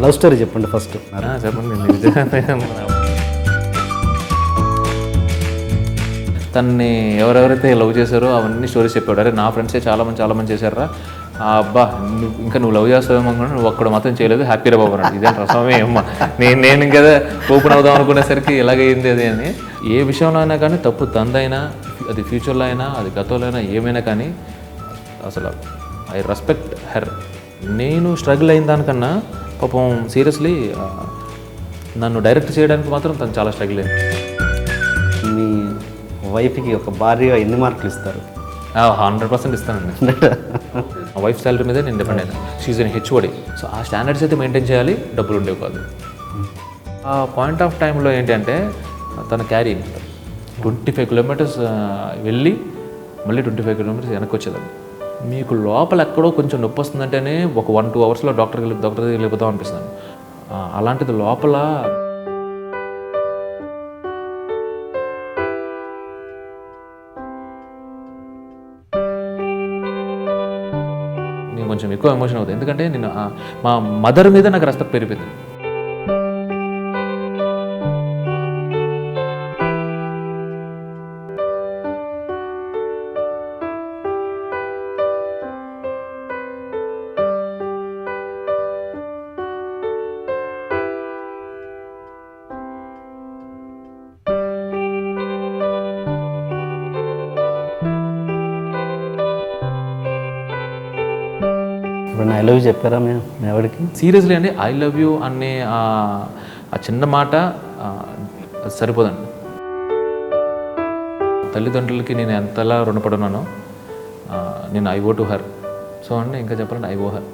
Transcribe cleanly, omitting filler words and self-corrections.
Love story చెప్పండి first. చెప్పండి. తనని ఎవరెవరైతే లవ్ చేశారో అవన్నీ స్టోరీస్ చెప్పాడు. అరే నా ఫ్రెండ్సే చాలామంది చేశారా, అబ్బా నువ్వు లవ్ చేస్తావేమో అనుకున్నా, నువ్వు ఒక్కడ మాత్రం చేయలేదు, హ్యాపీరా బాబు అన్నాడు. ఇదే రసమే అమ్మా, నేను కదా ఓపెన్ అవుదాం అనుకునేసరికి ఎలాగైంది అది అని. ఏ విషయంలో అయినా కానీ తప్పు తందైనా, అది ఫ్యూచర్లో అయినా, అది గతంలో అయినా, ఏమైనా కానీ అసలు ఐ రెస్పెక్ట్ హెర్. నేను స్ట్రగుల్ అయిన దానికన్నా పాపం సీరియస్లీ నన్ను డైరెక్ట్ చేయడానికి మాత్రం తను చాలా స్ట్రగుల్ అయింది. మీ వైఫ్కి ఒక భార్యగా ఎన్ని మార్కులు ఇస్తారు? 100% ఇస్తానండి. మా వైఫ్ శాలరీ మీదే నేను డిపెండ్ అయినా. She's in HOD. సో ఆ స్టాండర్డ్స్ అయితే మెయింటైన్ చేయాలి, డబ్బులు ఉండేవి కాదు. ఆ పాయింట్ ఆఫ్ టైంలో ఏంటంటే తను క్యారీ 25 కిలోమీటర్స్ వెళ్ళి మళ్ళీ 25 కిలోమీటర్స్ వెనక్కి వచ్చేదాన్ని. మీకు లోపల ఎక్కడో కొంచెం నొప్పి వస్తుందంటేనే ఒక 1-2 అవర్స్లో డాక్టర్ దగ్గర వెళ్ళిపోతాం అనిపిస్తుంది. అలాంటిది లోపల నేను కొంచెం ఎక్కువ ఎమోషన్ అవుతుంది. ఎందుకంటే నేను మా మదర్ మీద నాకు రెస్పెక్ట్ పెరిగిపోయింది. ఇప్పుడు ఐ లవ్ యూ చెప్పారా మీ ఎవరికి? సీరియస్లీ అండి, ఐ లవ్ యూ అనే ఆ చిన్న మాట అది సరిపోదండి. తల్లిదండ్రులకి నేను ఎంతలా రుణపడున్నానో నేను I owe to her. So అండి ఇంకా చెప్పాలంటే ఐ ఓ హర్.